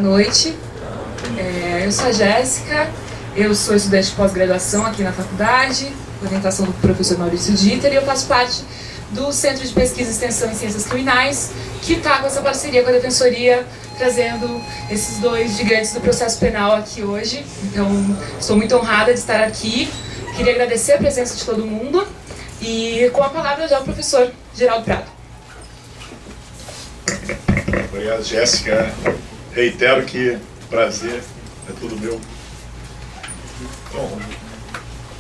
noite. Eu sou a Jéssica, eu sou estudante de pós-graduação aqui na faculdade, orientação do professor Maurício Dieter, e eu faço parte do Centro de Pesquisa e Extensão em Ciências Criminais, que está com essa parceria com a Defensoria, trazendo esses dois gigantes do processo penal aqui hoje. Então, estou muito honrada de estar aqui. Queria agradecer a presença de todo mundo e com a palavra já o professor Geraldo Prado. Obrigado, Jéssica. Reitero que prazer é tudo meu. Bom,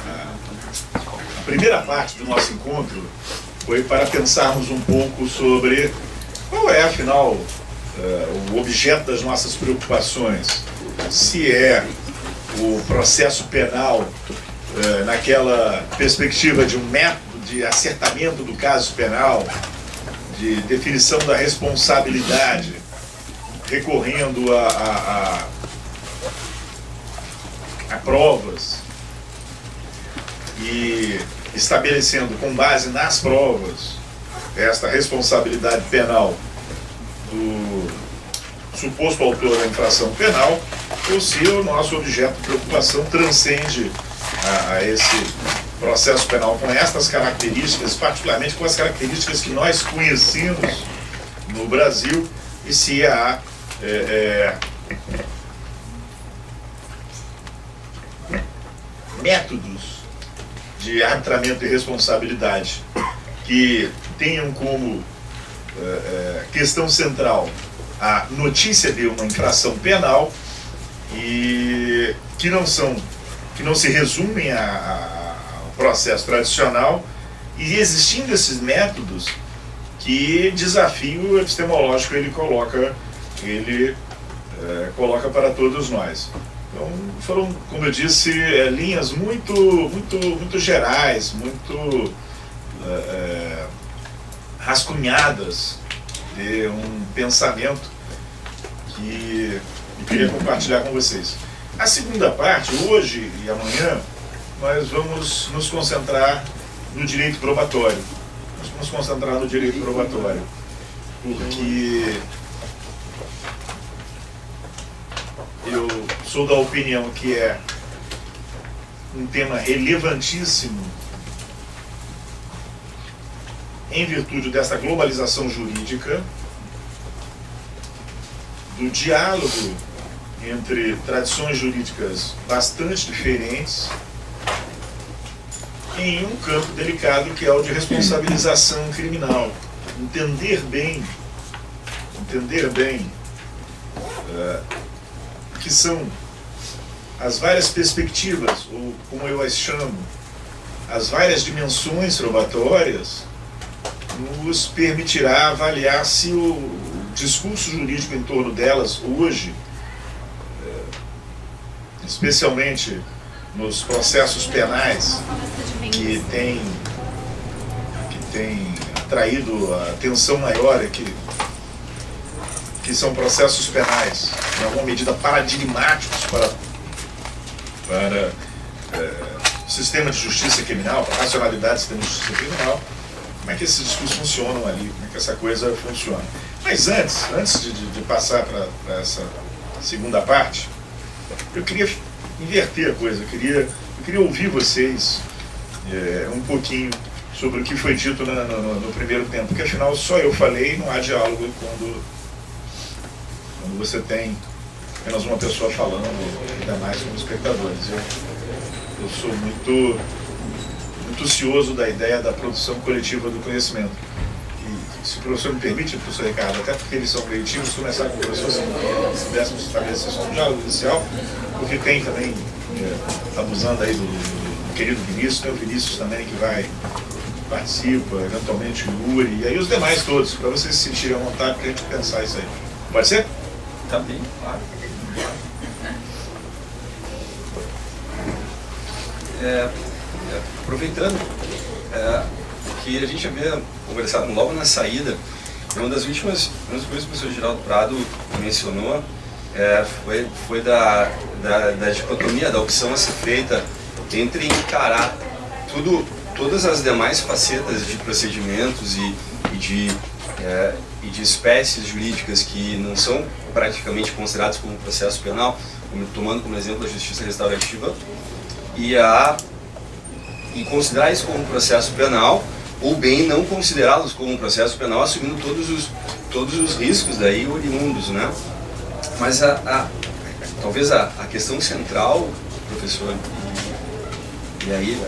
a primeira parte do nosso encontro foi para pensarmos um pouco sobre qual é, afinal, o objeto das nossas preocupações. Se é o processo penal naquela perspectiva de um método de acertamento do caso penal, de definição da responsabilidade, recorrendo a provas e estabelecendo com base nas provas esta responsabilidade penal do suposto autor da infração penal, ou se o nosso objeto de preocupação transcende a esse processo penal com estas características, particularmente com as características que nós conhecemos no Brasil, e se há métodos de arbitramento e responsabilidade que tenham como questão central a notícia de uma infração penal e que não se resumem ao processo tradicional, e existindo esses métodos, que desafio epistemológico ele coloca para todos nós. Então, foram, como eu disse, linhas muito gerais, muito rascunhadas de um pensamento que eu queria compartilhar com vocês. A segunda parte, hoje e amanhã, nós vamos nos concentrar no direito probatório. Porque eu sou da opinião que é um tema relevantíssimo em virtude dessa globalização jurídica, do diálogo entre tradições jurídicas bastante diferentes, em um campo delicado que é o de responsabilização criminal. Entender bem que são as várias perspectivas, ou como eu as chamo, as várias dimensões probatórias, nos permitirá avaliar se o discurso jurídico em torno delas hoje, especialmente nos processos penais que tem atraído a atenção maior, que são processos penais, em alguma medida paradigmáticos para o sistema de justiça criminal, para a racionalidade do sistema de justiça criminal, como é que esses discursos funcionam ali, como é que essa coisa funciona. Mas antes de passar para essa segunda parte, eu queria inverter a coisa, eu queria ouvir vocês um pouquinho sobre o que foi dito no primeiro tempo, porque afinal só eu falei, não há diálogo quando você tem apenas uma pessoa falando, ainda mais como espectadores. Eu sou muito cioso da ideia da produção coletiva do conhecimento. E, se o professor me permite, professor Ricardo, até porque eles são meio tímidos, começar com o professor, se pudéssemos estabelecer só um diálogo inicial, porque tem também, abusando aí do querido Vinícius, tem o Vinícius também que participa, eventualmente o Yuri, e aí os demais todos, para vocês se sentirem à vontade para a gente pensar isso aí. Pode ser? Tá bem, claro. Aproveitando que a gente havia conversado logo na saída, uma das últimas coisas que o professor Geraldo Prado mencionou foi da dicotomia, da opção a ser feita entre encarar todas as demais facetas de procedimentos e e de espécies jurídicas que não são praticamente consideradas como processo penal, tomando como exemplo a justiça restaurativa, e considerar isso como processo penal, ou bem não considerá-los como um processo penal, assumindo todos os riscos daí oriundos, né? Mas talvez a questão central, professor, e aí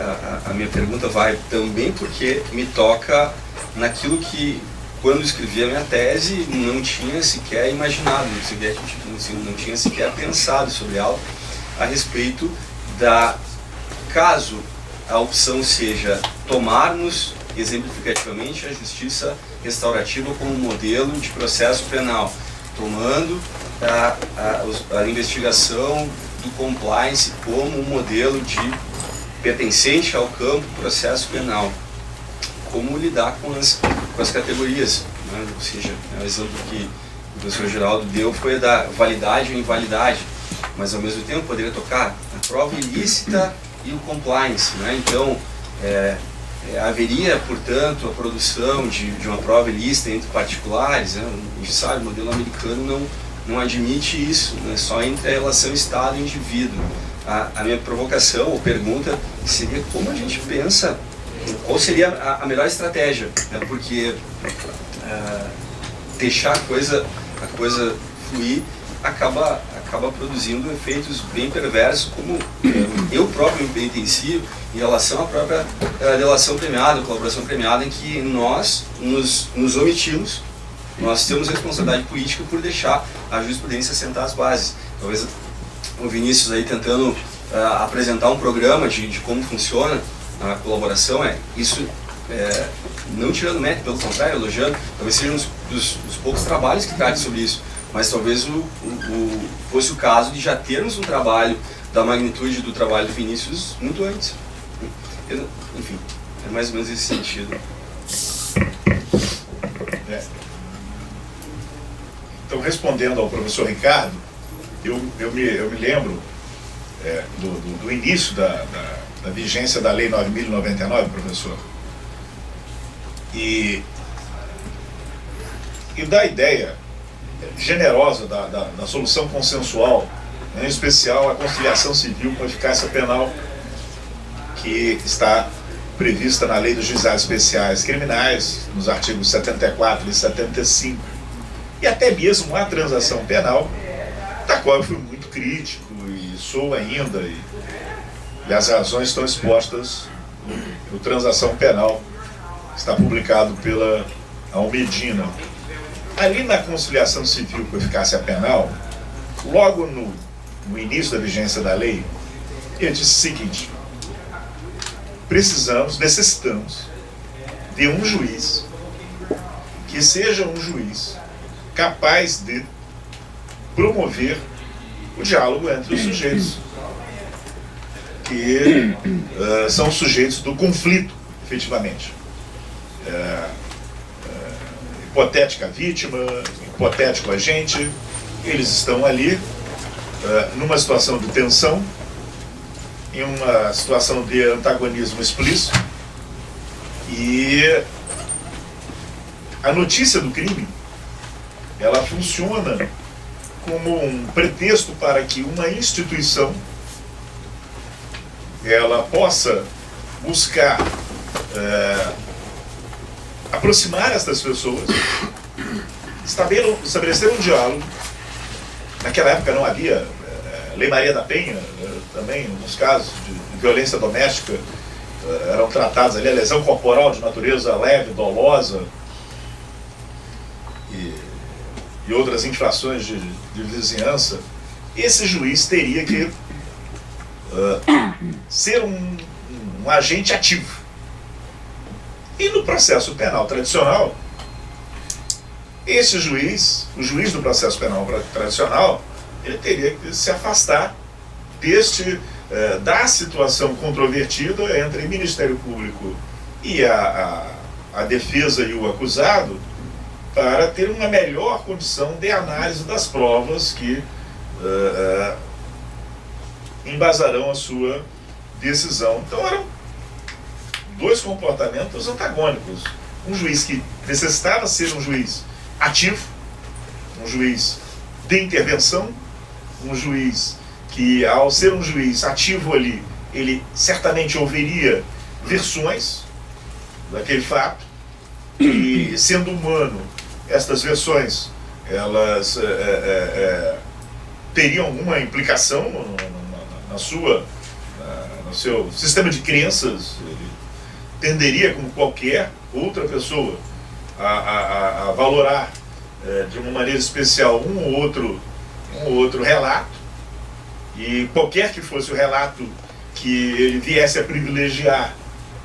a minha pergunta vai também porque me toca naquilo que, quando escrevi a minha tese, não tinha sequer imaginado, não tinha sequer pensado sobre ela, a respeito caso a opção seja tomarmos exemplificativamente a justiça restaurativa como modelo de processo penal, tomando a investigação do compliance como um modelo pertencente ao campo do processo penal. Como lidar com as categorias, né? Ou seja, o exemplo que o professor Geraldo deu foi da validade ou invalidade, mas ao mesmo tempo poderia tocar a prova ilícita e o compliance, né? Então, haveria, portanto, a produção de uma prova ilícita entre particulares, né? A gente sabe, o modelo americano não admite isso, né? Só entre a relação Estado e indivíduo. A minha provocação ou pergunta seria como a gente pensa, qual seria a melhor estratégia, né? Porque deixar a coisa fluir acaba produzindo efeitos bem perversos, como eu próprio me penitencio em relação à própria delação premiada, colaboração premiada, em que nós nos omitimos, nós temos responsabilidade política por deixar a jurisprudência assentar as bases. Talvez o Vinícius aí tentando apresentar um programa de como funciona a colaboração, isso não tirando mérito, pelo contrário, elogiando, talvez seja um dos poucos trabalhos que trate sobre isso, mas talvez fosse o caso de já termos um trabalho da magnitude do trabalho do Vinícius muito antes. Enfim, é mais ou menos esse sentido. Então, respondendo ao professor Ricardo, eu me lembro do início da vigência da Lei 9.099, professor, e da ideia generosa da solução consensual, em especial a conciliação civil com eficácia penal, que está prevista na Lei dos Juizados Especiais Criminais, nos artigos 74 e 75, e até mesmo a transação penal, da qual eu fui muito crítico e sou ainda, e as razões estão expostas no Transação Penal, está publicado pela Almedina. Ali na conciliação civil com eficácia penal, logo no início da vigência da lei, ele disse o seguinte: necessitamos de um juiz que seja um juiz capaz de promover o diálogo entre os sujeitos, que são os sujeitos do conflito, efetivamente. Hipotética vítima, hipotético agente, eles estão ali numa situação de tensão, em uma situação de antagonismo explícito, e a notícia do crime, ela funciona como um pretexto para que uma instituição ela possa buscar aproximar essas pessoas, estabelecer um diálogo. Naquela época não havia Lei Maria da Penha, também, nos casos de violência doméstica, eram tratados ali a lesão corporal de natureza leve, dolosa, e outras infrações de vizinhança. Esse juiz teria que ser um agente ativo. E no processo penal tradicional, esse juiz, o juiz do processo penal tradicional, ele teria que se afastar da situação controvertida entre Ministério Público e a defesa e o acusado, para ter uma melhor condição de análise das provas que embasarão a sua decisão. Então eram dois comportamentos antagônicos. um juiz que necessitava ser um juiz ativo, um juiz de intervenção, um juiz que, ao ser um juiz ativo ali, ele certamente ouviria versões daquele fato, e sendo humano, estas versões, elas teriam alguma implicação no seu sistema de crenças. Ele tenderia, como qualquer outra pessoa, a valorar de uma maneira especial um ou outro relato, e qualquer que fosse o relato que ele viesse a privilegiar,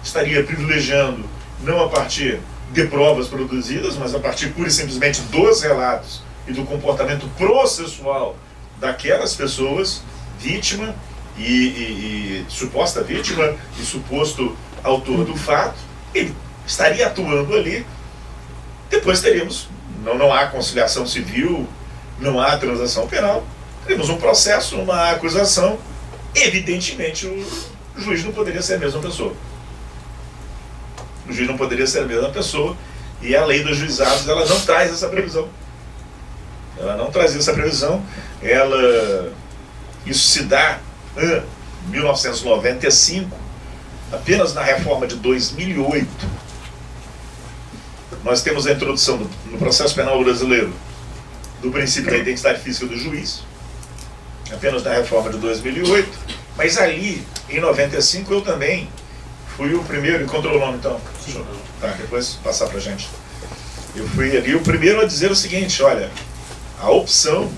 estaria privilegiando não a partir de provas produzidas, mas a partir pura e simplesmente dos relatos e do comportamento processual daquelas pessoas, vítima e suposta vítima e suposto autor do fato. Ele estaria atuando ali. Depois teríamos, não há conciliação civil, não há transação penal, teríamos um processo, uma acusação. Evidentemente o juiz não poderia ser a mesma pessoa. O juiz não poderia ser a mesma pessoa, e a lei dos juizados, ela não traz essa previsão. Ela não traz essa previsão. Isso se dá em 1995, apenas na reforma de 2008. Nós temos a introdução no processo penal brasileiro do princípio da identidade física do juiz, apenas na reforma de 2008, mas ali, em 95, eu também fui o primeiro. Encontrou o nome, então? Tá, depois passar pra gente. Eu fui ali o primeiro a dizer o seguinte: olha, a opção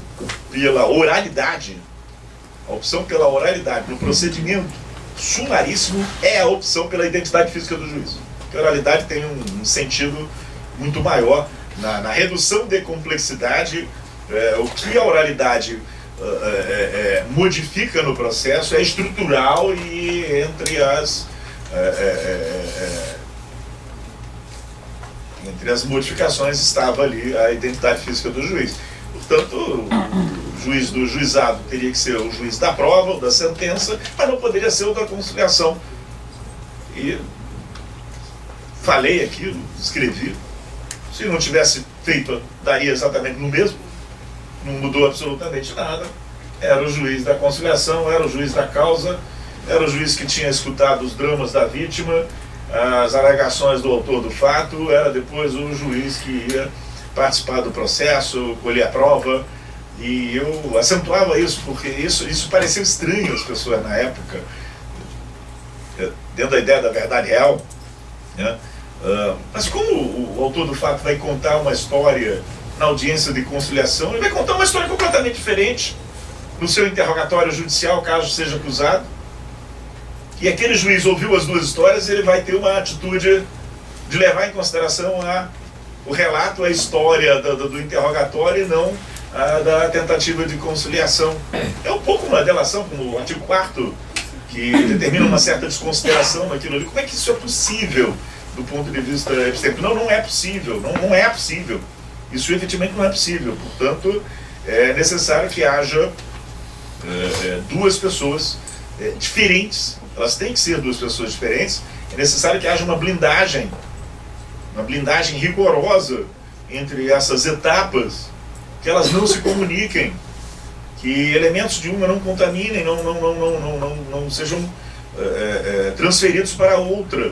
pela oralidade no procedimento sumaríssimo é a opção pela identidade física do juiz. Porque a oralidade tem um sentido muito maior na redução de complexidade. O que a oralidade modifica no processo é estrutural, e entre as modificações estava ali a identidade física do juiz. Portanto, o juiz do juizado teria que ser o juiz da prova ou da sentença, mas não poderia ser o da conciliação. E falei aquilo, escrevi. Se não tivesse feito, daria exatamente no mesmo. Não mudou absolutamente nada. Era o juiz da conciliação, era o juiz da causa, era o juiz que tinha escutado os dramas da vítima, as alegações do autor do fato, era depois o juiz que ia participar do processo, colher a prova. E eu acentuava isso, porque isso pareceu estranho às pessoas na época, dentro da ideia da verdade real, né? Mas como o autor do fato vai contar uma história na audiência de conciliação, ele vai contar uma história completamente diferente no seu interrogatório judicial, caso seja acusado. E aquele juiz ouviu as duas histórias, ele vai ter uma atitude de levar em consideração o relato, a história do interrogatório, e não a da tentativa de conciliação. É um pouco uma delação, como o artigo 4º, que determina uma certa desconsideração naquilo ali. Como é que isso é possível do ponto de vista epistêmico? Não é possível, não é possível. Isso efetivamente não é possível. Portanto, é necessário que haja duas pessoas diferentes. Elas têm que ser duas pessoas diferentes. É necessário que haja uma blindagem rigorosa entre essas etapas, que elas não se comuniquem, que elementos de uma não contaminem, não sejam transferidos para a outra.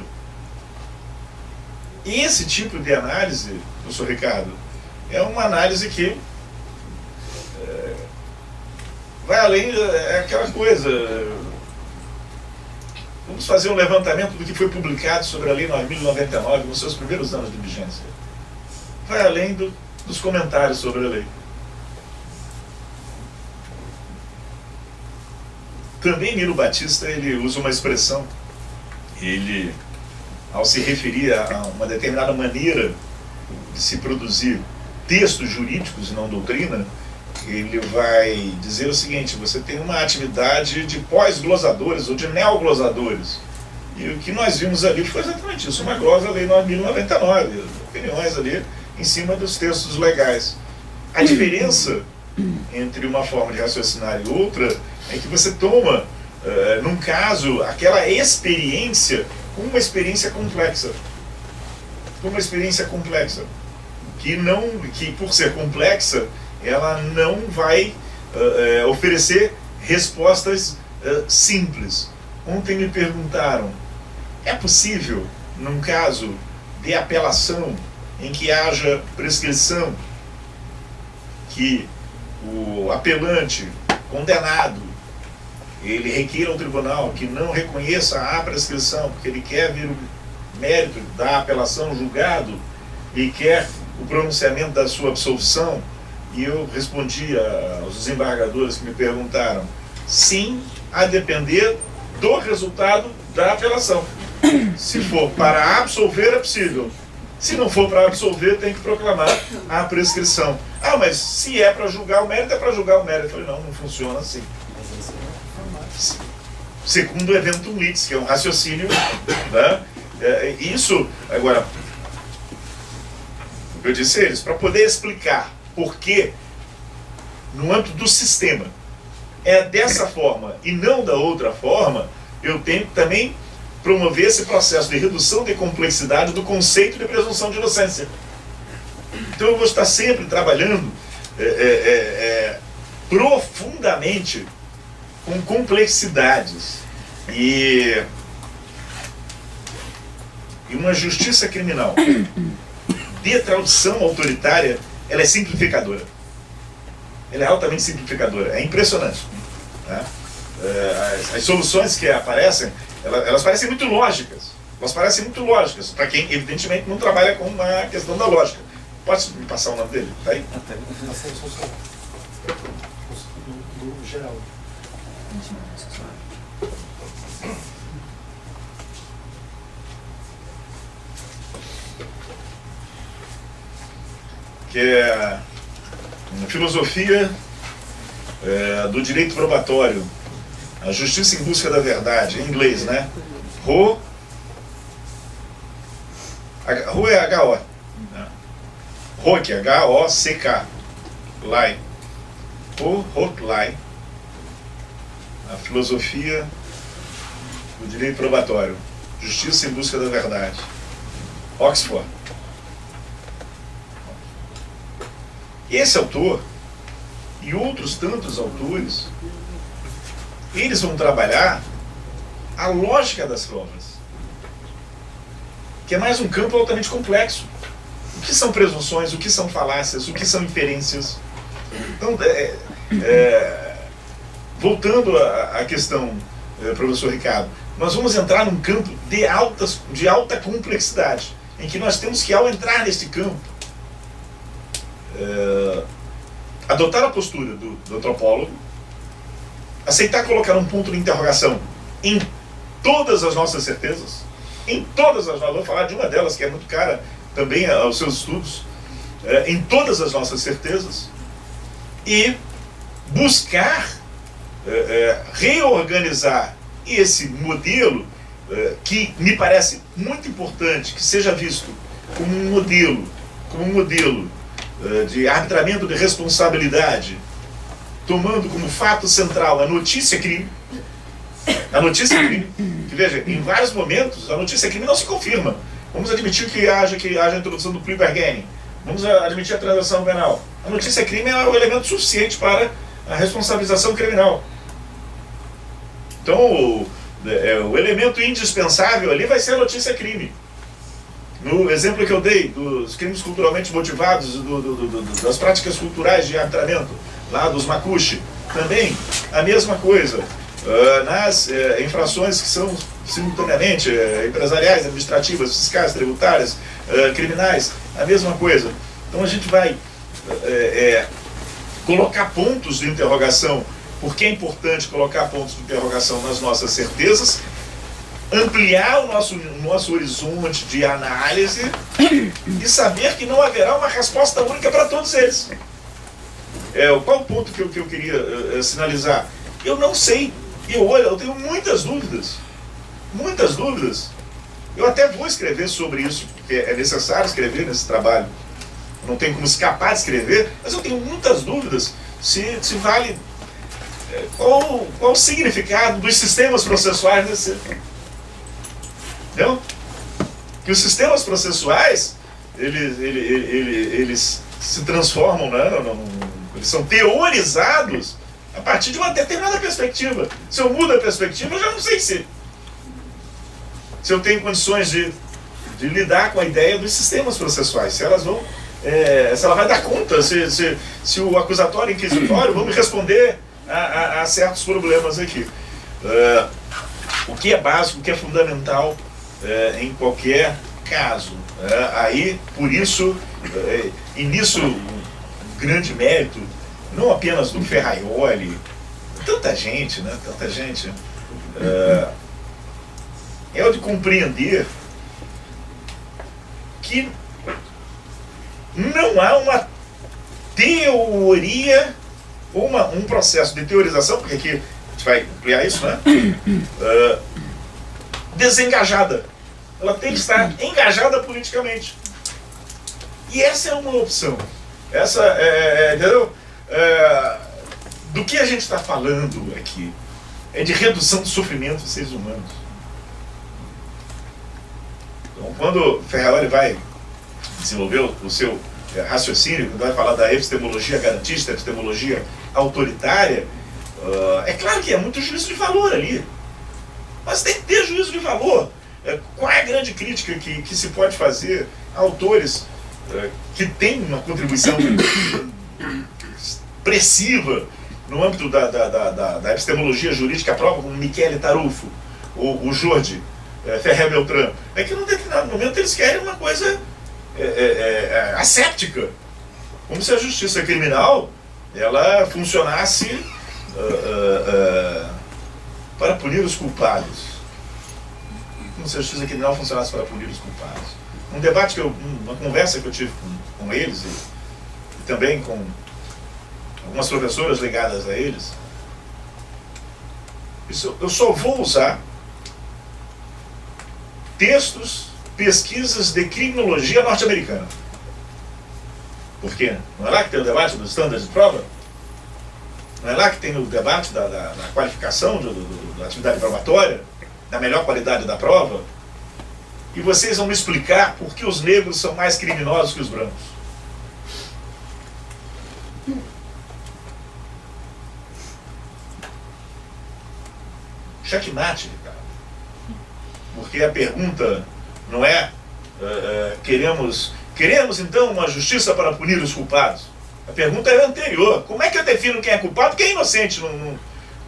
E esse tipo de análise, professor Ricardo, é uma análise que vai além, aquela coisa. Vamos fazer um levantamento do que foi publicado sobre a Lei 9.099 nos seus primeiros anos de vigência. Vai além dos comentários sobre a lei. Também Nilo Batista, ele usa uma expressão, ele, ao se referir a uma determinada maneira de se produzir textos jurídicos e não doutrina, ele vai dizer o seguinte: você tem uma atividade de pós-glosadores ou de neoglosadores. E o que nós vimos ali foi exatamente isso, uma glosa Lei 9.099, opiniões ali em cima dos textos legais. A diferença entre uma forma de raciocinar e outra é que você toma, num caso, aquela experiência como uma experiência complexa. por uma experiência complexa, que por ser complexa, ela não vai oferecer respostas simples. Ontem me perguntaram, é possível, num caso de apelação, em que haja prescrição, que o apelante condenado, ele requeira ao tribunal que não reconheça a prescrição, porque ele quer ver o mérito da apelação julgado e quer o pronunciamento da sua absolvição? E eu respondi aos desembargadores que me perguntaram, sim, a depender do resultado da apelação. Se for para absolver, é possível. Se não for para absolver, tem que proclamar a prescrição. Ah, mas se é para julgar o mérito, é para julgar o mérito. Eu falei, não funciona assim. Segundo o eventum litis, que é um raciocínio, né? Isso, agora, eu disse a eles, para poder explicar por que, no âmbito do sistema, é dessa forma e não da outra forma, eu tenho que também promover esse processo de redução de complexidade do conceito de presunção de inocência. Então eu vou estar sempre trabalhando profundamente com complexidades e uma justiça criminal de tradição autoritária, ela é simplificadora. Ela é altamente simplificadora. É impressionante. Né? As soluções que aparecem, elas parecem muito lógicas. Elas parecem muito lógicas, para quem, evidentemente, não trabalha com a questão da lógica. Pode me passar o nome dele? Tá aí? Até do geral. Que é a filosofia do direito probatório, a justiça em busca da verdade, em inglês, né? Ho é H-O, né? Hock, H-O-C-K, Lai, Hock Lai, a filosofia do direito probatório, justiça em busca da verdade, Oxford. Esse autor e outros tantos autores, eles vão trabalhar a lógica das provas, que é mais um campo altamente complexo. O que são presunções, o que são falácias, o que são inferências. Então, voltando à questão, professor Ricardo, nós vamos entrar num campo de alta complexidade, em que nós temos que, ao entrar neste campo, adotar a postura do antropólogo, aceitar colocar um ponto de interrogação em todas as nossas certezas, vou falar de uma delas que é muito cara também aos seus estudos, em todas as nossas certezas, e buscar reorganizar esse modelo que me parece muito importante que seja visto como um modelo de arbitramento de responsabilidade, tomando como fato central a notícia-crime. Que veja, em vários momentos a notícia-crime não se confirma. Vamos admitir que haja a introdução do plea bargaining. Vamos admitir a transação penal. A notícia-crime é o elemento suficiente para a responsabilização criminal. Então, o elemento indispensável ali vai ser a notícia-crime. No exemplo que eu dei dos crimes culturalmente motivados, das práticas culturais de arbitramento, lá dos Makushi, também a mesma coisa. Nas infrações que são simultaneamente empresariais, administrativas, fiscais, tributárias, criminais, a mesma coisa. Então a gente vai colocar pontos de interrogação, porque é importante colocar pontos de interrogação nas nossas certezas, ampliar o nosso horizonte de análise e saber que não haverá uma resposta única para todos eles. Qual o ponto que eu queria sinalizar? Eu não sei. Eu tenho muitas dúvidas. Eu até vou escrever sobre isso, porque é necessário escrever nesse trabalho. Não tem como escapar de escrever, mas eu tenho muitas dúvidas se vale... Qual o significado dos sistemas processuais desse... Entendeu? Que os sistemas processuais, eles se transformam, né? Eles são teorizados a partir de uma determinada perspectiva. Se eu mudo a perspectiva, eu já não sei se eu tenho condições de lidar com a ideia dos sistemas processuais, se elas vão, se ela vai dar conta, se o acusatório inquisitório vão me responder a certos problemas aqui. O que é básico, o que é fundamental em qualquer caso. Aí, por isso, e nisso, um grande mérito, não apenas do Ferraioli, tanta gente, né? Tanta gente, é o de compreender que não há uma teoria ou um processo de teorização, porque aqui a gente vai ampliar isso, né? Desengajada. Ela tem que estar engajada politicamente. E essa é uma opção. Essa entendeu? Do que a gente está falando aqui é de redução do sofrimento dos seres humanos. Então, quando Ferraioli vai desenvolver o seu raciocínio, quando vai falar da epistemologia garantista, epistemologia autoritária, é claro que é muito juízo de valor ali. Mas tem que ter juízo de valor. Qual é a grande crítica que se pode fazer a autores que têm uma contribuição expressiva no âmbito da epistemologia jurídica própria, como Michele Tarufo ou o Jordi Ferrer Beltrán? É que num determinado momento eles querem uma coisa asséptica, como se a justiça criminal ela funcionasse para punir os culpados. Como se a justiça criminal funcionasse para punir os culpados. Um debate uma conversa que eu tive com eles e também com algumas professoras ligadas a eles, eu só vou usar textos, pesquisas de criminologia norte-americana. Por quê? Não é lá que tem o debate dos estándares de prova? Não é lá que tem o debate da qualificação da atividade probatória, da melhor qualidade da prova? E vocês vão me explicar por que os negros são mais criminosos que os brancos. Checkmate, cara. Porque a pergunta não é queremos então uma justiça para punir os culpados. A pergunta é anterior. Como é que eu defino quem é culpado e quem é inocente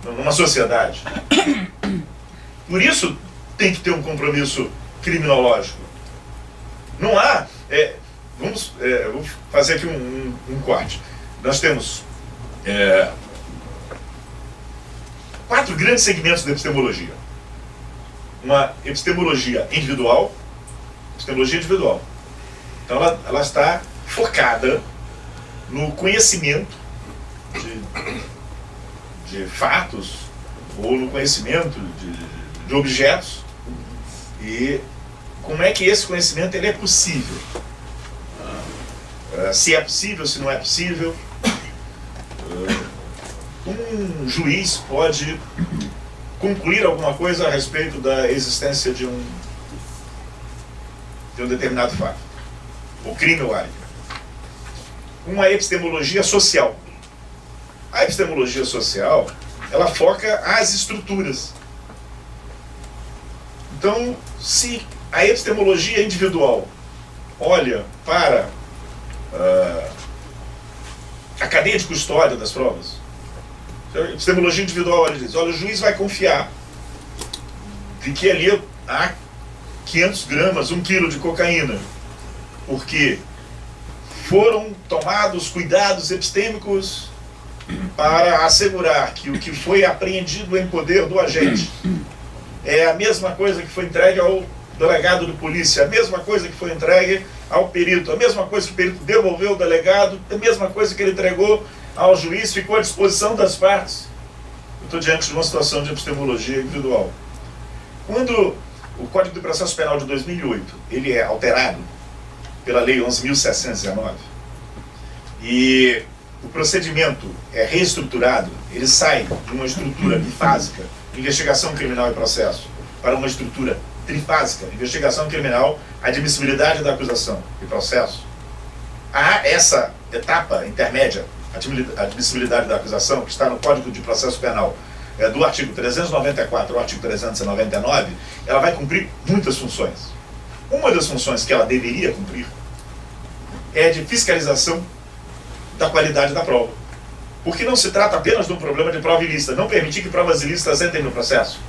numa sociedade? Por isso tem que ter um compromisso criminológico. Não há... vou fazer aqui um corte. Nós temos 4 grandes segmentos da epistemologia. Uma epistemologia individual. Epistemologia individual. Então ela está focada no conhecimento de fatos ou no conhecimento de objetos e como é que esse conhecimento ele é possível. Se é possível, se não é possível. Um juiz pode concluir alguma coisa a respeito da existência de um determinado fato, o crime ou área. Uma epistemologia social. A epistemologia social, ela foca as estruturas. Então, se a epistemologia individual olha para a cadeia de custódia das provas, a epistemologia individual olha e diz, olha, o juiz vai confiar de que ali há 500 gramas, 1 quilo de cocaína, porque foram tomados cuidados epistêmicos para assegurar que o que foi apreendido em poder do agente é a mesma coisa que foi entregue ao delegado de polícia, a mesma coisa que foi entregue ao perito, a mesma coisa que o perito devolveu ao delegado, a mesma coisa que ele entregou ao juiz, ficou à disposição das partes. Eu estou diante de uma situação de epistemologia individual. Quando o Código de Processo Penal de 2008 ele é alterado pela Lei 11.719 e o procedimento é reestruturado, ele sai de uma estrutura bifásica, investigação criminal e processo, para uma estrutura trifásica, investigação criminal, admissibilidade da acusação e processo. Há essa etapa intermédia, admissibilidade da acusação, que está no Código de Processo Penal, do artigo 394 ao artigo 399, ela vai cumprir muitas funções. Uma das funções que ela deveria cumprir é de fiscalização da qualidade da prova. Porque não se trata apenas de um problema de prova ilícita, não permitir que provas ilícitas entrem no processo.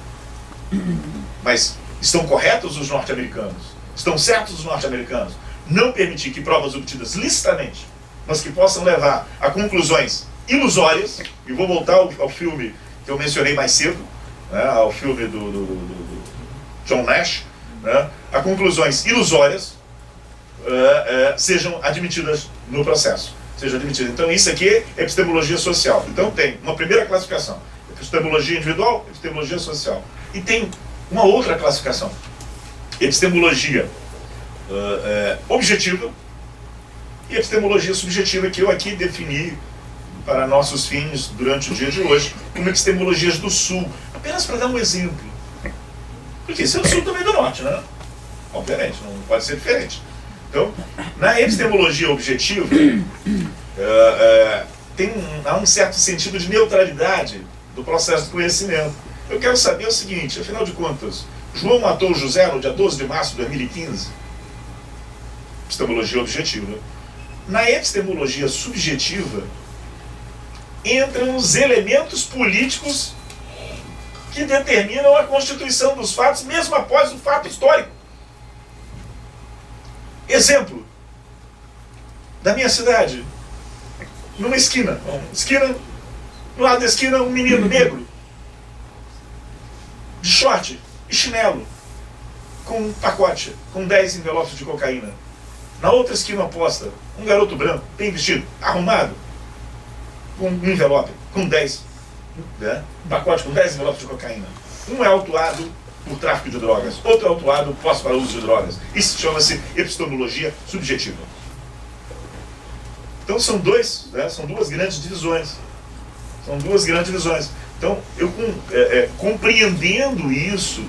Mas estão corretos os norte-americanos? Estão certos os norte-americanos? Não permitir que provas obtidas licitamente, mas que possam levar a conclusões ilusórias, e vou voltar ao filme que eu mencionei mais cedo, né, ao filme do John Nash, né, a conclusões ilusórias sejam admitidas no processo. Então isso aqui é epistemologia social. Então tem uma primeira classificação, epistemologia individual, epistemologia social. E tem uma outra classificação, epistemologia objetiva e epistemologia subjetiva, que eu aqui defini para nossos fins durante o dia de hoje como epistemologias do Sul, apenas para dar um exemplo. Porque isso é do Sul também do Norte, né? Obviamente, não pode ser diferente. Então, na epistemologia objetiva, há um certo sentido de neutralidade do processo de conhecimento. Eu quero saber o seguinte, afinal de contas, João matou José no dia 12 de março de 2015? Epistemologia objetiva. Na epistemologia subjetiva, entram os elementos políticos que determinam a constituição dos fatos, mesmo após o fato histórico. Exemplo, da minha cidade, numa esquina, no lado da esquina, um menino negro, de short e chinelo, com um pacote, com 10 envelopes de cocaína. Na outra esquina oposta, um garoto branco, bem vestido, arrumado, com um envelope, com 10, um pacote com 10 envelopes de cocaína. Um é autuado por tráfico de drogas, outro é autuado por posse para uso de drogas. Isso chama-se epistemologia subjetiva. Então são duas grandes divisões. Então, eu compreendendo isso,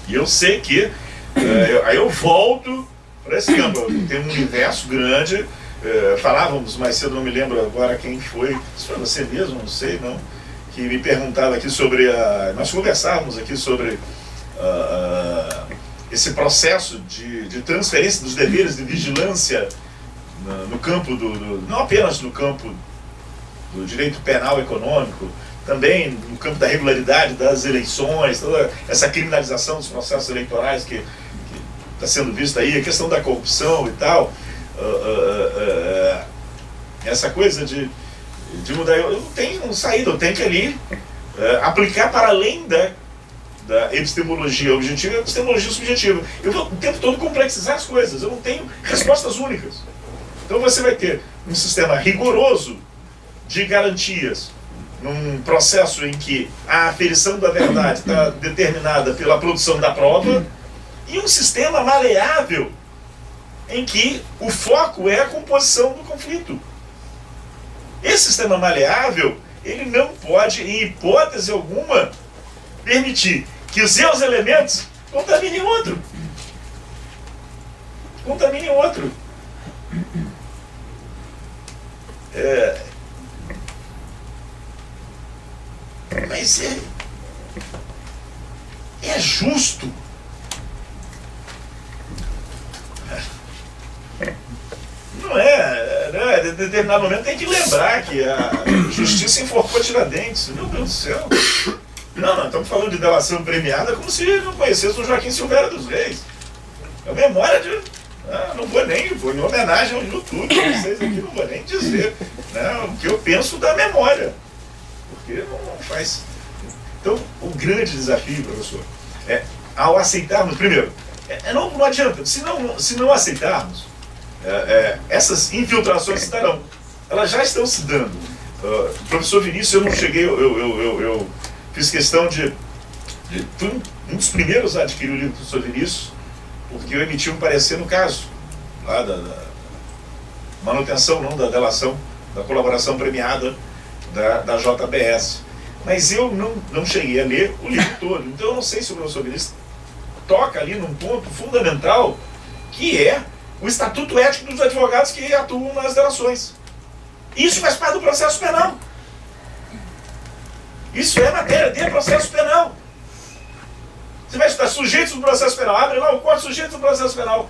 e eu sei que aí eu volto para esse campo. Tem um universo grande. Falávamos mais cedo, não me lembro agora quem foi, se foi você mesmo, não sei, não, que me perguntava aqui sobre nós conversávamos aqui sobre esse processo de transferência dos deveres de vigilância no campo não apenas no campo do direito penal econômico, também no campo da regularidade das eleições, toda essa criminalização dos processos eleitorais que está sendo vista aí, a questão da corrupção e tal, essa coisa de mudar. Eu não tenho saída, eu tenho que ali aplicar para além da epistemologia objetiva e epistemologia subjetiva. Eu vou o tempo todo complexizar as coisas, eu não tenho respostas únicas. Então você vai ter um sistema rigoroso de garantias, num processo em que a aferição da verdade está determinada pela produção da prova, e um sistema maleável em que o foco é a composição do conflito. Esse sistema maleável, ele não pode, em hipótese alguma, permitir que os seus elementos contaminem outro. Mas é justo. Não é, né? Em determinado momento tem que lembrar que a justiça enforcou Tiradentes. Meu Deus do céu. Não, estamos falando de delação premiada como se não conhecesse o Joaquim Silveira dos Reis. É a memória de... não vou nem, vou em homenagem ao YouTube, vocês aqui não vou nem dizer, né, o que eu penso da memória. Porque não faz... Então, o grande desafio, professor, ao aceitarmos, primeiro, não adianta, se não aceitarmos, essas infiltrações se darão. Elas já estão se dando. Professor Vinícius, eu não cheguei, eu fiz questão fui um dos primeiros a adquirir o livro do professor Vinícius, porque eu emiti um parecer no caso, lá da manutenção, não da delação, da colaboração premiada da JBS. mas eu não cheguei a ler o livro todo. Então eu não sei se o professor Vinícius toca ali num ponto fundamental, que é o Estatuto Ético dos Advogados que atuam nas delações. Isso faz parte do processo penal. Isso é matéria de processo penal. Você vai estar sujeito do processo penal, abre lá o código sujeito do processo penal.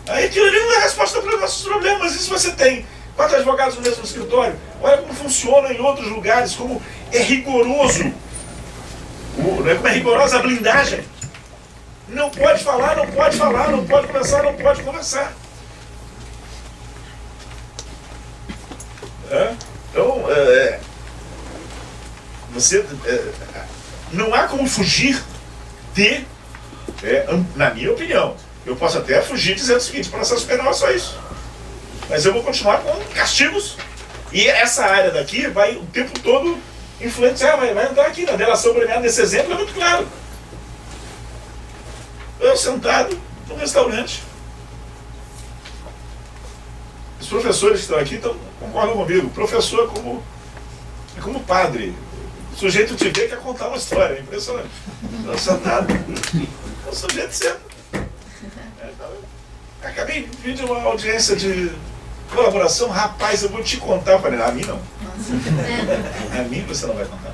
Aí aquilo ali não é resposta para os nossos problemas. E se você tem 4 advogados no mesmo escritório, olha como funciona em outros lugares, como é rigoroso, como é rigorosa a blindagem. Não pode falar, não pode falar, não pode conversar, não pode conversar. Então, não há como fugir de, na minha opinião, eu posso até fugir dizendo o seguinte: processo penal é só isso. Mas eu vou continuar com castigos. E essa área daqui vai o tempo todo influenciar, vai entrar aqui na delação premiada. Nesse exemplo é muito claro. Eu sentado num restaurante. Os professores que estão aqui concordam comigo. O professor é como padre. O sujeito te vê quer contar uma história. É impressionante. Eu sentado. O sujeito senta. Acabei de vir de uma audiência de colaboração. Rapaz, eu vou te contar. Eu falei, a mim não. A mim você não vai contar.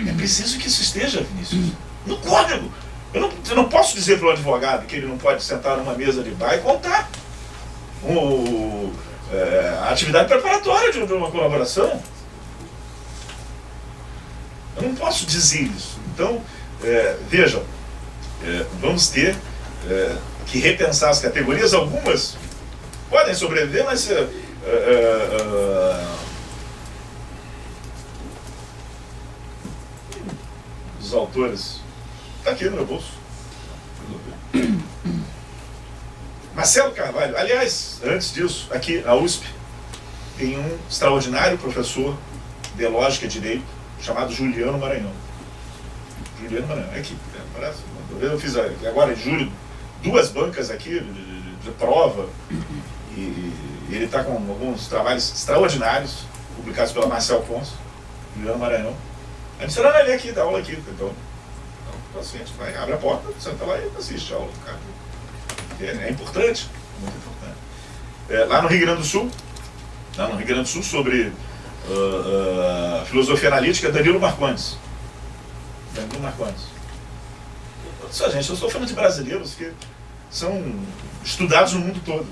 É preciso que isso esteja, Vinícius, no código. Eu não posso dizer para o advogado que ele não pode sentar numa mesa de bar e contar a atividade preparatória de uma colaboração. Eu não posso dizer isso. Então, vejam, vamos ter que repensar as categorias. Algumas podem sobreviver, mas os autores está aqui no meu bolso. Marcelo Carvalho, aliás, antes disso, aqui na USP tem um extraordinário professor de lógica e direito chamado Juliano Maranhão. Juliano Maranhão, é aqui, parece. Eu fiz agora em julho 2 bancas aqui de prova, e ele está com alguns trabalhos extraordinários publicados pela Marcel Ponce, Juliano Maranhão. Adicionando ele aqui, dá aula aqui. Então o paciente vai, abre a porta, senta lá e assiste a aula do cara. É importante, muito importante. Lá no Rio Grande do Sul, sobre filosofia analítica, Danilo Marcondes. Só, gente, eu estou falando de brasileiros que são estudados no mundo todo.